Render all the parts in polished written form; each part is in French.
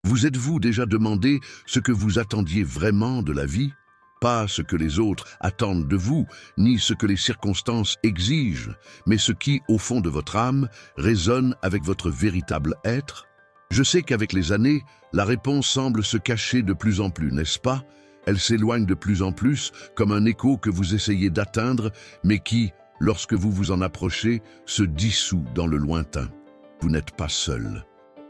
Vous êtes-vous déjà demandé ce que vous attendiez vraiment de la vie? Pas ce que les autres attendent de vous, ni ce que les circonstances exigent, mais ce qui, au fond de votre âme, résonne avec votre véritable être? Je sais qu'avec les années, la réponse semble se cacher de plus en plus, n'est-ce pas? Elle s'éloigne de plus en plus, comme un écho que vous essayez d'atteindre, mais qui, lorsque vous vous en approchez, se dissout dans le lointain. Vous n'êtes pas seul.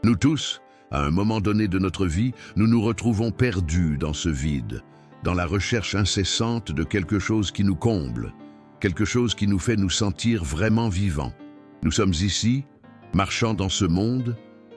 Nous tous, à un moment donné de notre vie, nous nous retrouvons perdus dans ce vide, dans la recherche incessante de quelque chose qui nous comble, quelque chose qui nous fait nous sentir vraiment vivants. Nous sommes ici, marchant dans ce monde,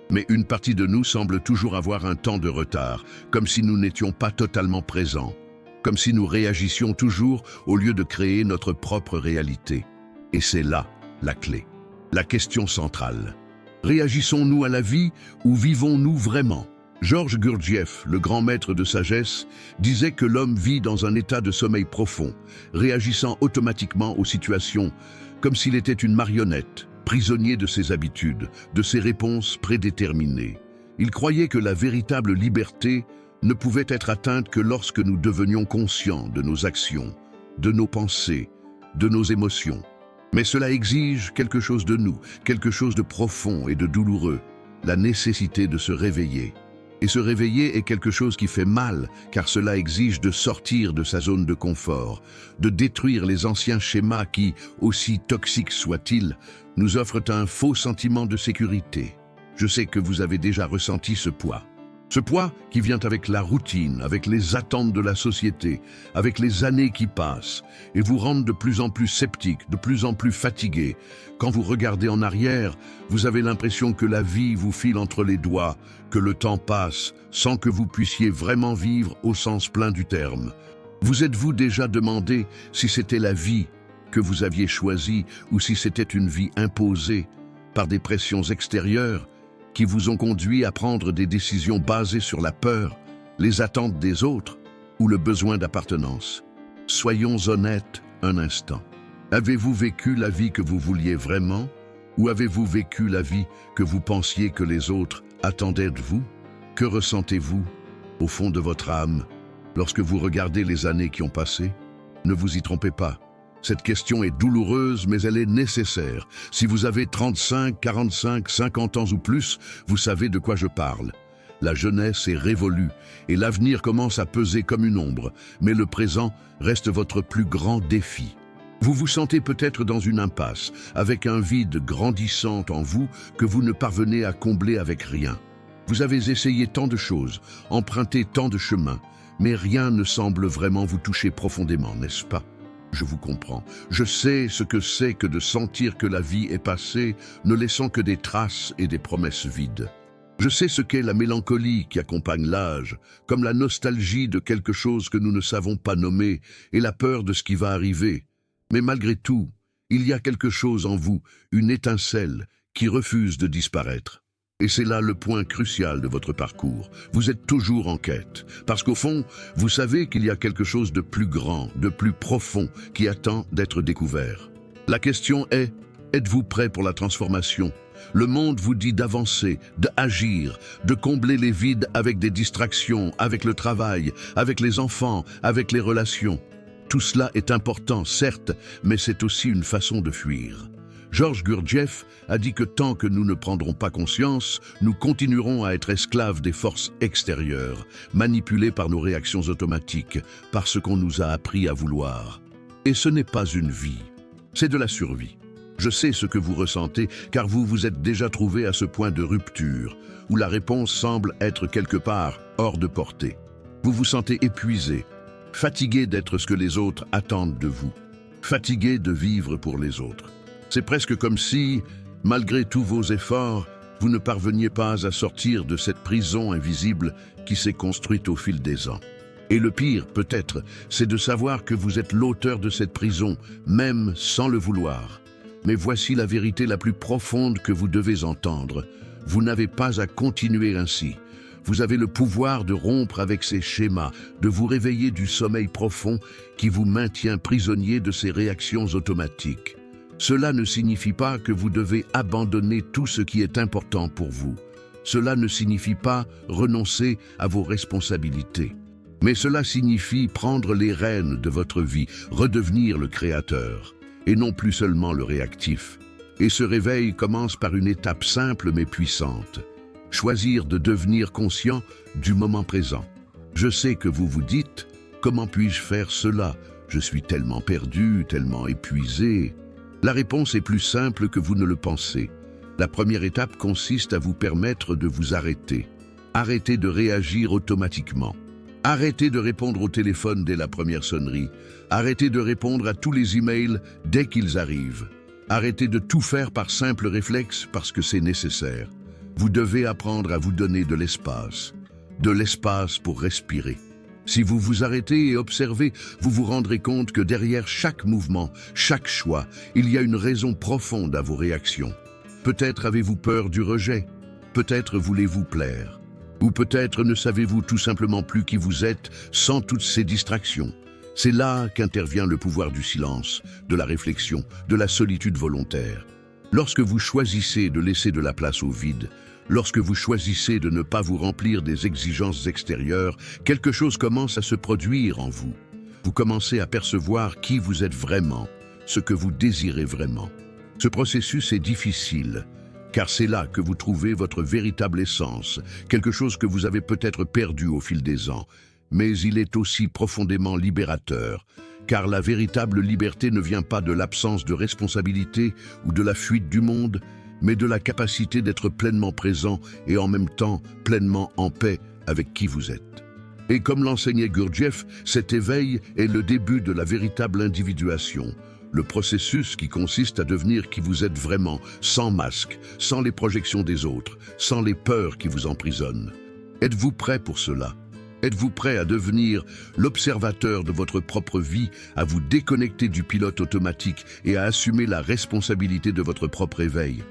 mais une partie de nous semble toujours avoir un temps de retard, comme si nous n'étions pas totalement présents, comme si nous réagissions toujours au lieu de créer notre propre réalité. Et c'est là la clé, la question centrale. Réagissons-nous à la vie ou vivons-nous vraiment? Georges Gurdjieff, le grand maître de sagesse, disait que l'homme vit dans un état de sommeil profond, réagissant automatiquement aux situations, comme s'il était une marionnette, prisonnier de ses habitudes, de ses réponses prédéterminées. Il croyait que la véritable liberté ne pouvait être atteinte que lorsque nous devenions conscients de nos actions, de nos pensées, de nos émotions. Mais cela exige quelque chose de nous, quelque chose de profond et de douloureux, la nécessité de se réveiller. Et se réveiller est quelque chose qui fait mal, car cela exige de sortir de sa zone de confort, de détruire les anciens schémas qui, aussi toxiques soient-ils, nous offrent un faux sentiment de sécurité. Je sais que vous avez déjà ressenti ce poids. Ce poids qui vient avec la routine, avec les attentes de la société, avec les années qui passent, et vous rend de plus en plus sceptique, de plus en plus fatigué. Quand vous regardez en arrière, vous avez l'impression que la vie vous file entre les doigts, que le temps passe, sans que vous puissiez vraiment vivre au sens plein du terme. Vous êtes-vous déjà demandé si c'était la vie que vous aviez choisie ou si c'était une vie imposée par des pressions extérieures qui vous ont conduit à prendre des décisions basées sur la peur, les attentes des autres ou le besoin d'appartenance? Soyons honnêtes un instant. Avez-vous vécu la vie que vous vouliez vraiment ou avez-vous vécu la vie que vous pensiez que les autres attendaient de vous? Que ressentez-vous au fond de votre âme lorsque vous regardez les années qui ont passé? Ne vous y trompez pas. Cette question est douloureuse, mais elle est nécessaire. Si vous avez 35, 45, 50 ans ou plus, vous savez de quoi je parle. La jeunesse est révolue et l'avenir commence à peser comme une ombre, mais le présent reste votre plus grand défi. Vous vous sentez peut-être dans une impasse, avec un vide grandissant en vous que vous ne parvenez à combler avec rien. Vous avez essayé tant de choses, emprunté tant de chemins, mais rien ne semble vraiment vous toucher profondément, n'est-ce pas? Je vous comprends. Je sais ce que c'est que de sentir que la vie est passée, ne laissant que des traces et des promesses vides. Je sais ce qu'est la mélancolie qui accompagne l'âge, comme la nostalgie de quelque chose que nous ne savons pas nommer et la peur de ce qui va arriver. Mais malgré tout, il y a quelque chose en vous, une étincelle, qui refuse de disparaître. Et c'est là le point crucial de votre parcours. Vous êtes toujours en quête, parce qu'au fond, vous savez qu'il y a quelque chose de plus grand, de plus profond, qui attend d'être découvert. La question est, êtes-vous prêt pour la transformation? Le monde vous dit d'avancer, d'agir, de combler les vides avec des distractions, avec le travail, avec les enfants, avec les relations. Tout cela est important, certes, mais c'est aussi une façon de fuir. Georges Gurdjieff a dit que tant que nous ne prendrons pas conscience, nous continuerons à être esclaves des forces extérieures, manipulés par nos réactions automatiques, par ce qu'on nous a appris à vouloir. Et ce n'est pas une vie, c'est de la survie. Je sais ce que vous ressentez, car vous vous êtes déjà trouvé à ce point de rupture, où la réponse semble être quelque part hors de portée. Vous vous sentez épuisé, fatigué d'être ce que les autres attendent de vous, fatigué de vivre pour les autres. C'est presque comme si, malgré tous vos efforts, vous ne parveniez pas à sortir de cette prison invisible qui s'est construite au fil des ans. Et le pire, peut-être, c'est de savoir que vous êtes l'auteur de cette prison, même sans le vouloir. Mais voici la vérité la plus profonde que vous devez entendre. Vous n'avez pas à continuer ainsi. Vous avez le pouvoir de rompre avec ces schémas, de vous réveiller du sommeil profond qui vous maintient prisonnier de ces réactions automatiques. Cela ne signifie pas que vous devez abandonner tout ce qui est important pour vous. Cela ne signifie pas renoncer à vos responsabilités, mais cela signifie prendre les rênes de votre vie, redevenir le créateur, et non plus seulement le réactif. Et ce réveil commence par une étape simple mais puissante. Choisir de devenir conscient du moment présent. Je sais que vous vous dites, comment puis-je faire cela? Je suis tellement perdu, tellement épuisé. La réponse est plus simple que vous ne le pensez. La première étape consiste à vous permettre de vous arrêter. Arrêtez de réagir automatiquement. Arrêtez de répondre au téléphone dès la première sonnerie. Arrêtez de répondre à tous les emails dès qu'ils arrivent. Arrêtez de tout faire par simple réflexe parce que c'est nécessaire. Vous devez apprendre à vous donner de l'espace pour respirer. Si vous vous arrêtez et observez, vous vous rendrez compte que derrière chaque mouvement, chaque choix, il y a une raison profonde à vos réactions. Peut-être avez-vous peur du rejet, peut-être voulez-vous plaire, ou peut-être ne savez-vous tout simplement plus qui vous êtes sans toutes ces distractions. C'est là qu'intervient le pouvoir du silence, de la réflexion, de la solitude volontaire. Lorsque vous choisissez de laisser de la place au vide, lorsque vous choisissez de ne pas vous remplir des exigences extérieures, quelque chose commence à se produire en vous. Vous commencez à percevoir qui vous êtes vraiment, ce que vous désirez vraiment. Ce processus est difficile, car c'est là que vous trouvez votre véritable essence, quelque chose que vous avez peut-être perdu au fil des ans. Mais il est aussi profondément libérateur, car la véritable liberté ne vient pas de l'absence de responsabilité ou de la fuite du monde, mais de la capacité d'être pleinement présent et en même temps pleinement en paix avec qui vous êtes. Et comme l'enseignait Gurdjieff, cet éveil est le début de la véritable individuation, le processus qui consiste à devenir qui vous êtes vraiment, sans masque, sans les projections des autres, sans les peurs qui vous emprisonnent. Êtes-vous prêt pour cela? Êtes-vous prêt à devenir l'observateur de votre propre vie, à vous déconnecter du pilote automatique et à assumer la responsabilité de votre propre éveil?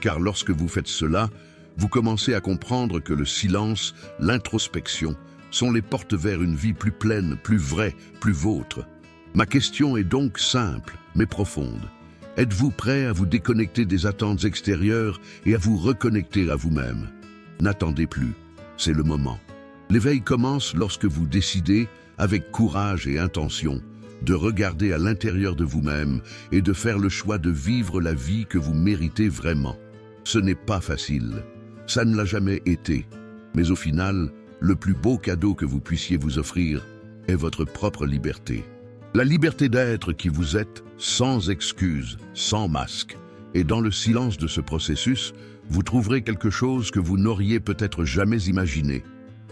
Car lorsque vous faites cela, vous commencez à comprendre que le silence, l'introspection, sont les portes vers une vie plus pleine, plus vraie, plus vôtre. Ma question est donc simple, mais profonde. Êtes-vous prêt à vous déconnecter des attentes extérieures et à vous reconnecter à vous-même? N'attendez plus, c'est le moment. L'éveil commence lorsque vous décidez, avec courage et intention, de regarder à l'intérieur de vous-même et de faire le choix de vivre la vie que vous méritez vraiment. Ce n'est pas facile, ça ne l'a jamais été, mais au final, le plus beau cadeau que vous puissiez vous offrir est votre propre liberté. La liberté d'être qui vous êtes, sans excuse, sans masque. Et dans le silence de ce processus, vous trouverez quelque chose que vous n'auriez peut-être jamais imaginé.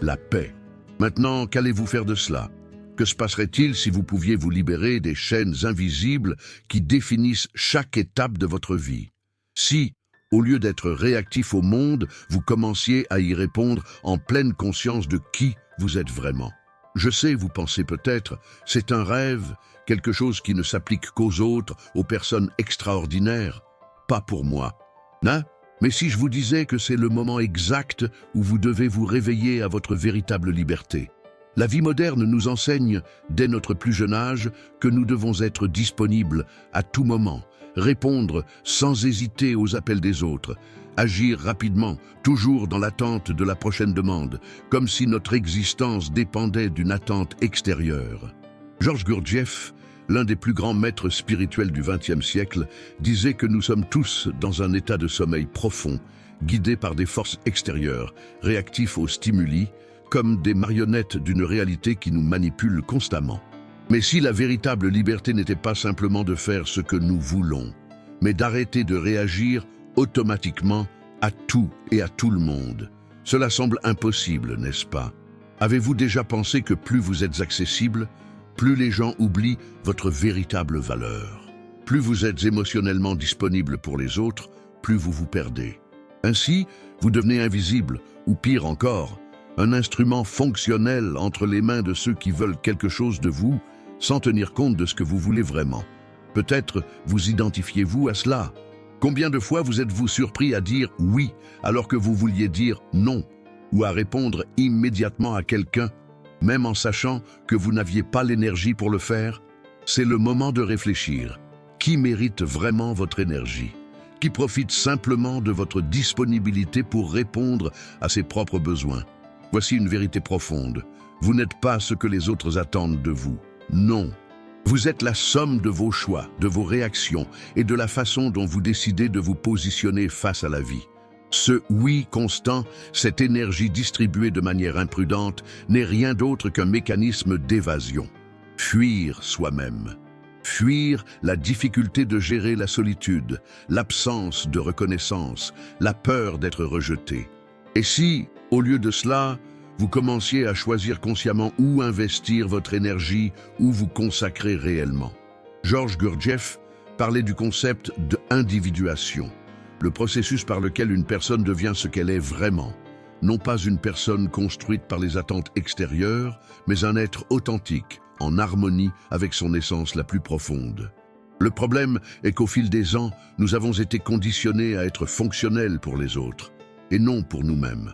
La paix. Maintenant, qu'allez-vous faire de cela? Que se passerait-il si vous pouviez vous libérer des chaînes invisibles qui définissent chaque étape de votre vie? Si, au lieu d'être réactif au monde, vous commenciez à y répondre en pleine conscience de qui vous êtes vraiment. Je sais, vous pensez peut-être, c'est un rêve, quelque chose qui ne s'applique qu'aux autres, aux personnes extraordinaires. Pas pour moi. Hein? Mais si je vous disais que c'est le moment exact où vous devez vous réveiller à votre véritable liberté. La vie moderne nous enseigne, dès notre plus jeune âge, que nous devons être disponibles à tout moment, répondre sans hésiter aux appels des autres, agir rapidement, toujours dans l'attente de la prochaine demande, comme si notre existence dépendait d'une attente extérieure. Georges Gurdjieff, l'un des plus grands maîtres spirituels du XXe siècle, disait que nous sommes tous dans un état de sommeil profond, guidés par des forces extérieures, réactifs aux stimuli, comme des marionnettes d'une réalité qui nous manipule constamment. Mais si la véritable liberté n'était pas simplement de faire ce que nous voulons, mais d'arrêter de réagir automatiquement à tout et à tout le monde, cela semble impossible, n'est-ce pas? Avez-vous déjà pensé que plus vous êtes accessible, plus les gens oublient votre véritable valeur? Plus vous êtes émotionnellement disponible pour les autres, plus vous vous perdez. Ainsi, vous devenez invisible, ou pire encore, un instrument fonctionnel entre les mains de ceux qui veulent quelque chose de vous, sans tenir compte de ce que vous voulez vraiment. Peut-être vous identifiez-vous à cela. Combien de fois vous êtes-vous surpris à dire « oui » alors que vous vouliez dire « non » ou à répondre immédiatement à quelqu'un, même en sachant que vous n'aviez pas l'énergie pour le faire? C'est le moment de réfléchir. Qui mérite vraiment votre énergie? qui profite simplement de votre disponibilité pour répondre à ses propres besoins. Voici une vérité profonde. Vous n'êtes pas ce que les autres attendent de vous. Non. Vous êtes la somme de vos choix, de vos réactions et de la façon dont vous décidez de vous positionner face à la vie. Ce oui constant, cette énergie distribuée de manière imprudente, n'est rien d'autre qu'un mécanisme d'évasion. Fuir soi-même. Fuir la difficulté de gérer la solitude, l'absence de reconnaissance, la peur d'être rejeté. Et si, au lieu de cela, vous commenciez à choisir consciemment où investir votre énergie, où vous consacrer réellement. Georges Gurdjieff parlait du concept de individuation, le processus par lequel une personne devient ce qu'elle est vraiment, non pas une personne construite par les attentes extérieures, mais un être authentique, en harmonie avec son essence la plus profonde. Le problème est qu'au fil des ans, nous avons été conditionnés à être fonctionnels pour les autres, et non pour nous-mêmes.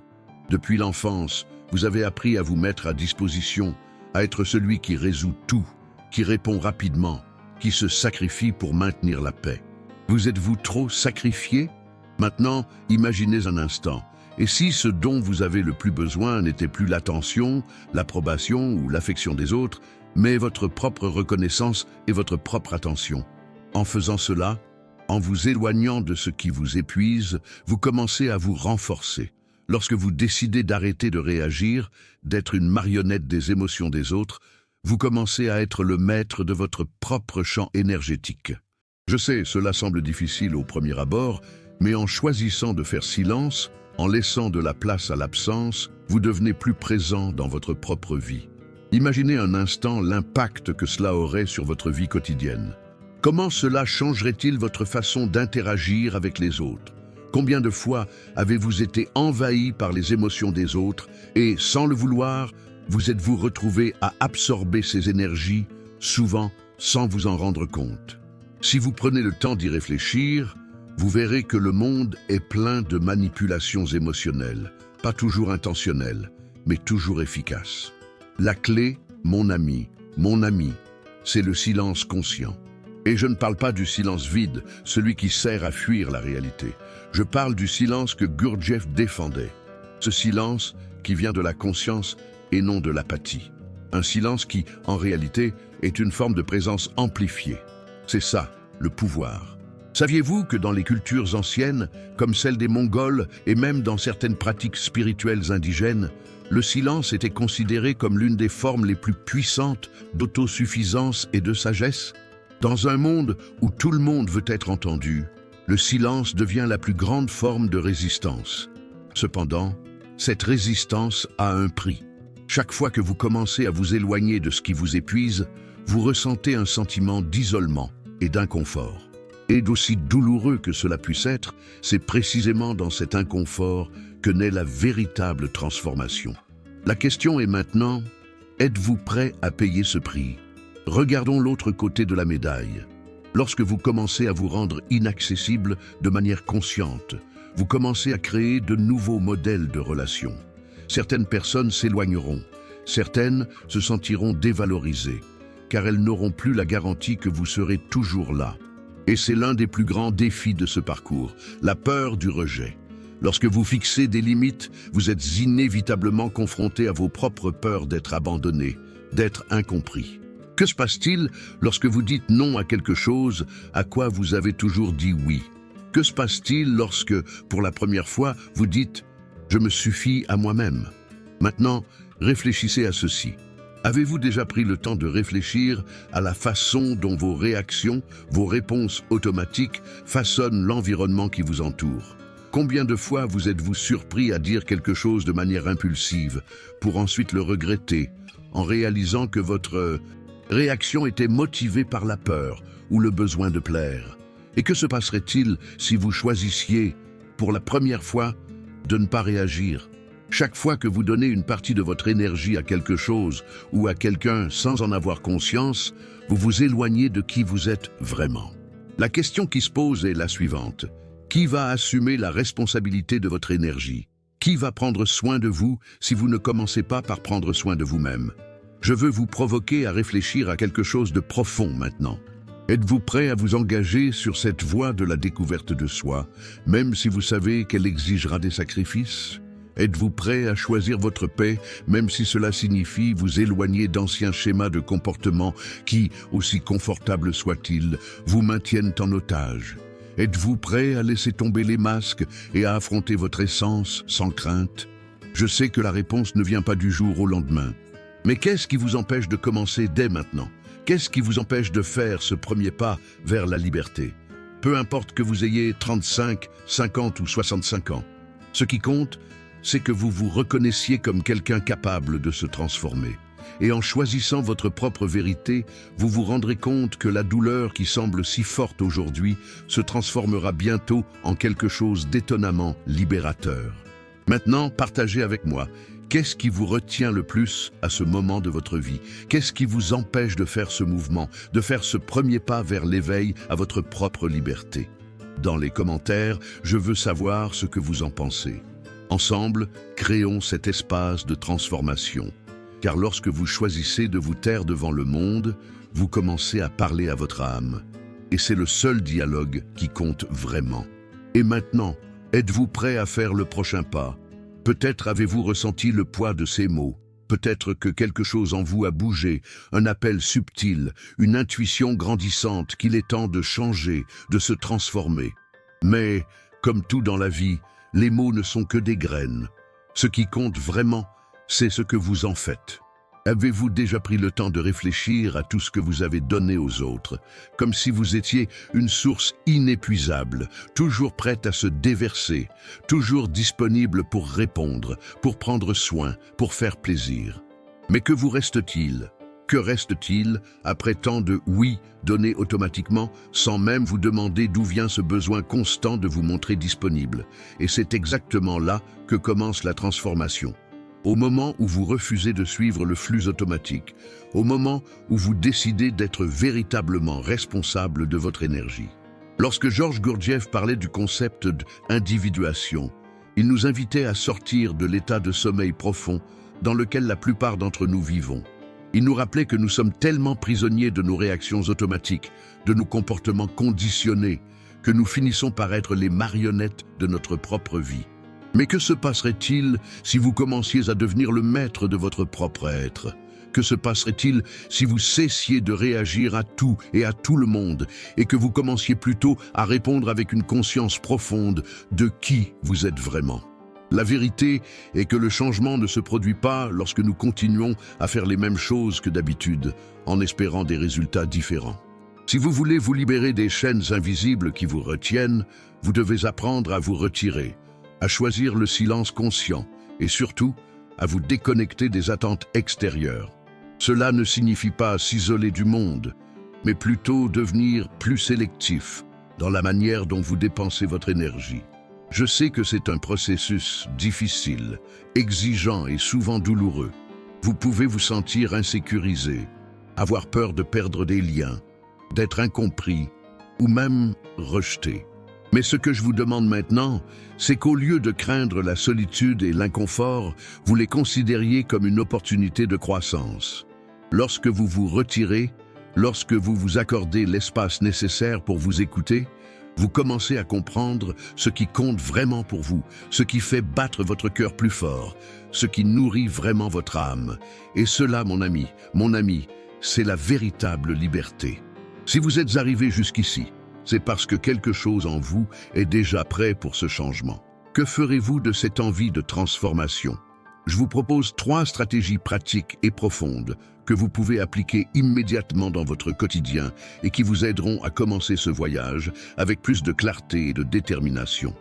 Depuis l'enfance, vous avez appris à vous mettre à disposition, à être celui qui résout tout, qui répond rapidement, qui se sacrifie pour maintenir la paix. Vous êtes-vous trop sacrifié? Maintenant, imaginez un instant. Et si ce dont vous avez le plus besoin n'était plus l'attention, l'approbation ou l'affection des autres, mais votre propre reconnaissance et votre propre attention? En faisant cela, en vous éloignant de ce qui vous épuise, vous commencez à vous renforcer. Lorsque vous décidez d'arrêter de réagir, d'être une marionnette des émotions des autres, vous commencez à être le maître de votre propre champ énergétique. Je sais, cela semble difficile au premier abord, mais en choisissant de faire silence, en laissant de la place à l'absence, vous devenez plus présent dans votre propre vie. Imaginez un instant l'impact que cela aurait sur votre vie quotidienne. Comment cela changerait-il votre façon d'interagir avec les autres? Combien de fois avez-vous été envahi par les émotions des autres et, sans le vouloir, vous êtes-vous retrouvé à absorber ces énergies, souvent sans vous en rendre compte? Si vous prenez le temps d'y réfléchir, vous verrez que le monde est plein de manipulations émotionnelles, pas toujours intentionnelles, mais toujours efficaces. La clé, mon ami, c'est le silence conscient. Et je ne parle pas du silence vide, celui qui sert à fuir la réalité. Je parle du silence que Gurdjieff défendait. Ce silence qui vient de la conscience et non de l'apathie. Un silence qui, en réalité, est une forme de présence amplifiée. C'est ça, le pouvoir. Saviez-vous que dans les cultures anciennes, comme celle des Mongols et même dans certaines pratiques spirituelles indigènes, le silence était considéré comme l'une des formes les plus puissantes d'autosuffisance et de sagesse? Dans un monde où tout le monde veut être entendu, le silence devient la plus grande forme de résistance. Cependant, cette résistance a un prix. Chaque fois que vous commencez à vous éloigner de ce qui vous épuise, vous ressentez un sentiment d'isolement et d'inconfort. Et d'aussi douloureux que cela puisse être, c'est précisément dans cet inconfort que naît la véritable transformation. La question est maintenant, êtes-vous prêt à payer ce prix? Regardons l'autre côté de la médaille. Lorsque vous commencez à vous rendre inaccessible de manière consciente, vous commencez à créer de nouveaux modèles de relations. Certaines personnes s'éloigneront, certaines se sentiront dévalorisées, car elles n'auront plus la garantie que vous serez toujours là. Et c'est l'un des plus grands défis de ce parcours, la peur du rejet. Lorsque vous fixez des limites, vous êtes inévitablement confronté à vos propres peurs d'être abandonné, d'être incompris. Que se passe-t-il lorsque vous dites non à quelque chose à quoi vous avez toujours dit oui? Que se passe-t-il lorsque, pour la première fois, vous dites « je me suffis à moi-même » ? Maintenant, réfléchissez à ceci. Avez-vous déjà pris le temps de réfléchir à la façon dont vos réactions, vos réponses automatiques façonnent l'environnement qui vous entoure? Combien de fois vous êtes-vous surpris à dire quelque chose de manière impulsive pour ensuite le regretter en réalisant que votre réaction était motivée par la peur ou le besoin de plaire? Et que se passerait-il si vous choisissiez, pour la première fois, de ne pas réagir? Chaque fois que vous donnez une partie de votre énergie à quelque chose ou à quelqu'un sans en avoir conscience, vous vous éloignez de qui vous êtes vraiment. La question qui se pose est la suivante. Qui va assumer la responsabilité de votre énergie? Qui va prendre soin de vous si vous ne commencez pas par prendre soin de vous-même? Je veux vous provoquer à réfléchir à quelque chose de profond maintenant. Êtes-vous prêt à vous engager sur cette voie de la découverte de soi, même si vous savez qu'elle exigera des sacrifices? Êtes-vous prêt à choisir votre paix, même si cela signifie vous éloigner d'anciens schémas de comportement qui, aussi confortables soient-ils, vous maintiennent en otage? Êtes-vous prêt à laisser tomber les masques et à affronter votre essence sans crainte? Je sais que la réponse ne vient pas du jour au lendemain. Mais qu'est-ce qui vous empêche de commencer dès maintenant? Qu'est-ce qui vous empêche de faire ce premier pas vers la liberté? Peu importe que vous ayez 35, 50 ou 65 ans. Ce qui compte, c'est que vous vous reconnaissiez comme quelqu'un capable de se transformer. Et en choisissant votre propre vérité, vous vous rendrez compte que la douleur qui semble si forte aujourd'hui se transformera bientôt en quelque chose d'étonnamment libérateur. Maintenant, partagez avec moi. Qu'est-ce qui vous retient le plus à ce moment de votre vie? Qu'est-ce qui vous empêche de faire ce mouvement, de faire ce premier pas vers l'éveil à votre propre liberté? Dans les commentaires, je veux savoir ce que vous en pensez. Ensemble, créons cet espace de transformation. Car lorsque vous choisissez de vous taire devant le monde, vous commencez à parler à votre âme. Et c'est le seul dialogue qui compte vraiment. Et maintenant, êtes-vous prêt à faire le prochain pas? Peut-être avez-vous ressenti le poids de ces mots. Peut-être que quelque chose en vous a bougé, un appel subtil, une intuition grandissante qu'il est temps de changer, de se transformer. Mais, comme tout dans la vie, les mots ne sont que des graines. Ce qui compte vraiment, c'est ce que vous en faites. Avez-vous déjà pris le temps de réfléchir à tout ce que vous avez donné aux autres, comme si vous étiez une source inépuisable, toujours prête à se déverser, toujours disponible pour répondre, pour prendre soin, pour faire plaisir? Mais que vous reste-t-il? Que reste-t-il après tant de oui donnés automatiquement, sans même vous demander d'où vient ce besoin constant de vous montrer disponible? Et c'est exactement là que commence la transformation. Au moment où vous refusez de suivre le flux automatique, au moment où vous décidez d'être véritablement responsable de votre énergie. Lorsque Georges Gurdjieff parlait du concept d'individuation, il nous invitait à sortir de l'état de sommeil profond dans lequel la plupart d'entre nous vivons. Il nous rappelait que nous sommes tellement prisonniers de nos réactions automatiques, de nos comportements conditionnés, que nous finissons par être les marionnettes de notre propre vie. Mais que se passerait-il si vous commenciez à devenir le maître de votre propre être? Que se passerait-il si vous cessiez de réagir à tout et à tout le monde et que vous commenciez plutôt à répondre avec une conscience profonde de qui vous êtes vraiment? La vérité est que le changement ne se produit pas lorsque nous continuons à faire les mêmes choses que d'habitude, en espérant des résultats différents. Si vous voulez vous libérer des chaînes invisibles qui vous retiennent, vous devez apprendre à vous retirer, à choisir le silence conscient et surtout à vous déconnecter des attentes extérieures. Cela ne signifie pas s'isoler du monde, mais plutôt devenir plus sélectif dans la manière dont vous dépensez votre énergie. Je sais que c'est un processus difficile, exigeant et souvent douloureux. Vous pouvez vous sentir insécurisé, avoir peur de perdre des liens, d'être incompris ou même rejeté. Mais ce que je vous demande maintenant, c'est qu'au lieu de craindre la solitude et l'inconfort, vous les considériez comme une opportunité de croissance. Lorsque vous vous retirez, lorsque vous vous accordez l'espace nécessaire pour vous écouter, vous commencez à comprendre ce qui compte vraiment pour vous, ce qui fait battre votre cœur plus fort, ce qui nourrit vraiment votre âme. Et cela, mon ami, c'est la véritable liberté. Si vous êtes arrivé jusqu'ici, c'est parce que quelque chose en vous est déjà prêt pour ce changement. Que ferez-vous de cette envie de transformation? Je vous propose 3 stratégies pratiques et profondes que vous pouvez appliquer immédiatement dans votre quotidien et qui vous aideront à commencer ce voyage avec plus de clarté et de détermination.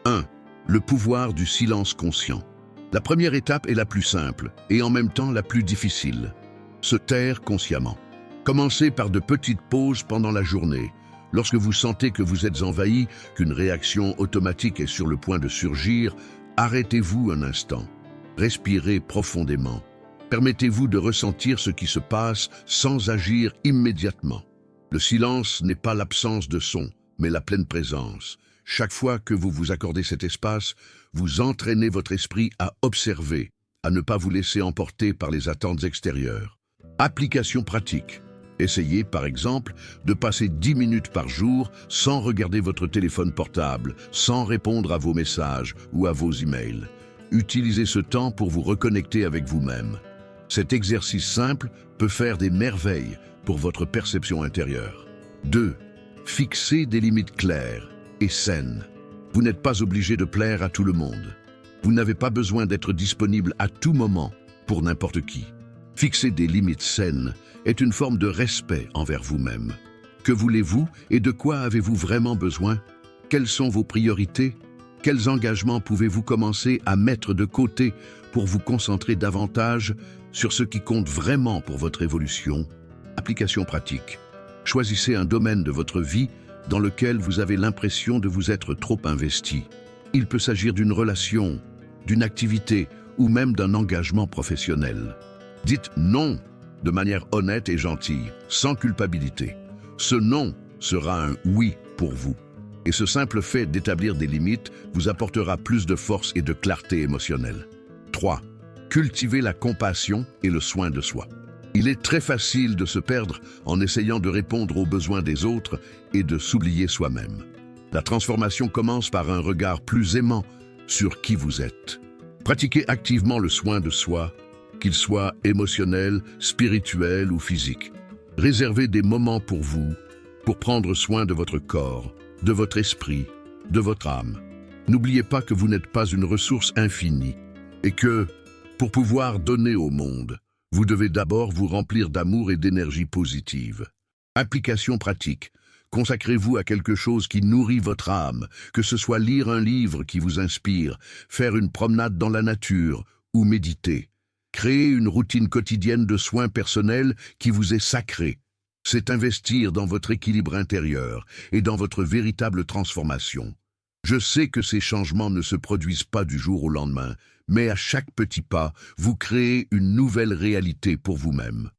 1. Le pouvoir du silence conscient. La première étape est la plus simple et en même temps la plus difficile. Se taire consciemment. Commencez par de petites pauses pendant la journée. Lorsque vous sentez que vous êtes envahi, qu'une réaction automatique est sur le point de surgir, arrêtez-vous un instant. Respirez profondément. Permettez-vous de ressentir ce qui se passe sans agir immédiatement. Le silence n'est pas l'absence de son, mais la pleine présence. Chaque fois que vous vous accordez cet espace, vous entraînez votre esprit à observer, à ne pas vous laisser emporter par les attentes extérieures. Application pratique. Essayez, par exemple, de passer 10 minutes par jour sans regarder votre téléphone portable, sans répondre à vos messages ou à vos emails. Utilisez ce temps pour vous reconnecter avec vous-même. Cet exercice simple peut faire des merveilles pour votre perception intérieure. 2. Fixez des limites claires et saines. Vous n'êtes pas obligé de plaire à tout le monde. Vous n'avez pas besoin d'être disponible à tout moment pour n'importe qui. Fixer des limites saines est une forme de respect envers vous-même. Que voulez-vous et de quoi avez-vous vraiment besoin? Quelles sont vos priorités? Quels engagements pouvez-vous commencer à mettre de côté pour vous concentrer davantage sur ce qui compte vraiment pour votre évolution? Application pratique. Choisissez un domaine de votre vie dans lequel vous avez l'impression de vous être trop investi. Il peut s'agir d'une relation, d'une activité ou même d'un engagement professionnel. Dites non de manière honnête et gentille, sans culpabilité. Ce non sera un oui pour vous. Et ce simple fait d'établir des limites vous apportera plus de force et de clarté émotionnelle. 3. Cultivez la compassion et le soin de soi. Il est très facile de se perdre en essayant de répondre aux besoins des autres et de s'oublier soi-même. La transformation commence par un regard plus aimant sur qui vous êtes. Pratiquez activement le soin de soi, qu'il soit émotionnel, spirituel ou physique. Réservez des moments pour vous, pour prendre soin de votre corps, de votre esprit, de votre âme. N'oubliez pas que vous n'êtes pas une ressource infinie et que, pour pouvoir donner au monde, vous devez d'abord vous remplir d'amour et d'énergie positive. Application pratique. Consacrez-vous à quelque chose qui nourrit votre âme, que ce soit lire un livre qui vous inspire, faire une promenade dans la nature ou méditer. Créez une routine quotidienne de soins personnels qui vous est sacrée. C'est investir dans votre équilibre intérieur et dans votre véritable transformation. Je sais que ces changements ne se produisent pas du jour au lendemain, mais à chaque petit pas, vous créez une nouvelle réalité pour vous-même.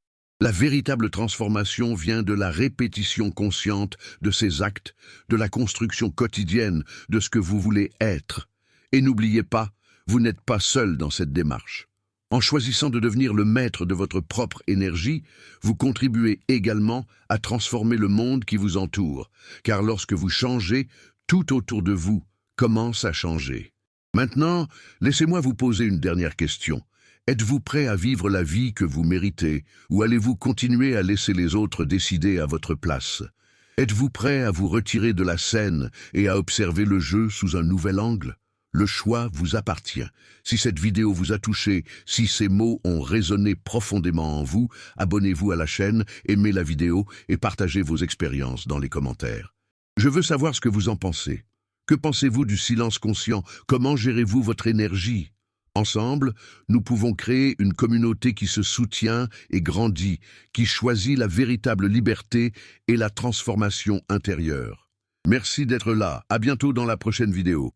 La véritable transformation vient de la répétition consciente de ces actes, de la construction quotidienne de ce que vous voulez être. Et n'oubliez pas, vous n'êtes pas seul dans cette démarche. En choisissant de devenir le maître de votre propre énergie, vous contribuez également à transformer le monde qui vous entoure, car lorsque vous changez, tout autour de vous commence à changer. Maintenant, laissez-moi vous poser une dernière question. Êtes-vous prêt à vivre la vie que vous méritez, ou allez-vous continuer à laisser les autres décider à votre place? Êtes-vous prêt à vous retirer de la scène et à observer le jeu sous un nouvel angle? Le choix vous appartient. Si cette vidéo vous a touché, si ces mots ont résonné profondément en vous, abonnez-vous à la chaîne, aimez la vidéo et partagez vos expériences dans les commentaires. Je veux savoir ce que vous en pensez. Que pensez-vous du silence conscient? Comment gérez-vous votre énergie? Ensemble, nous pouvons créer une communauté qui se soutient et grandit, qui choisit la véritable liberté et la transformation intérieure. Merci d'être là. À bientôt dans la prochaine vidéo.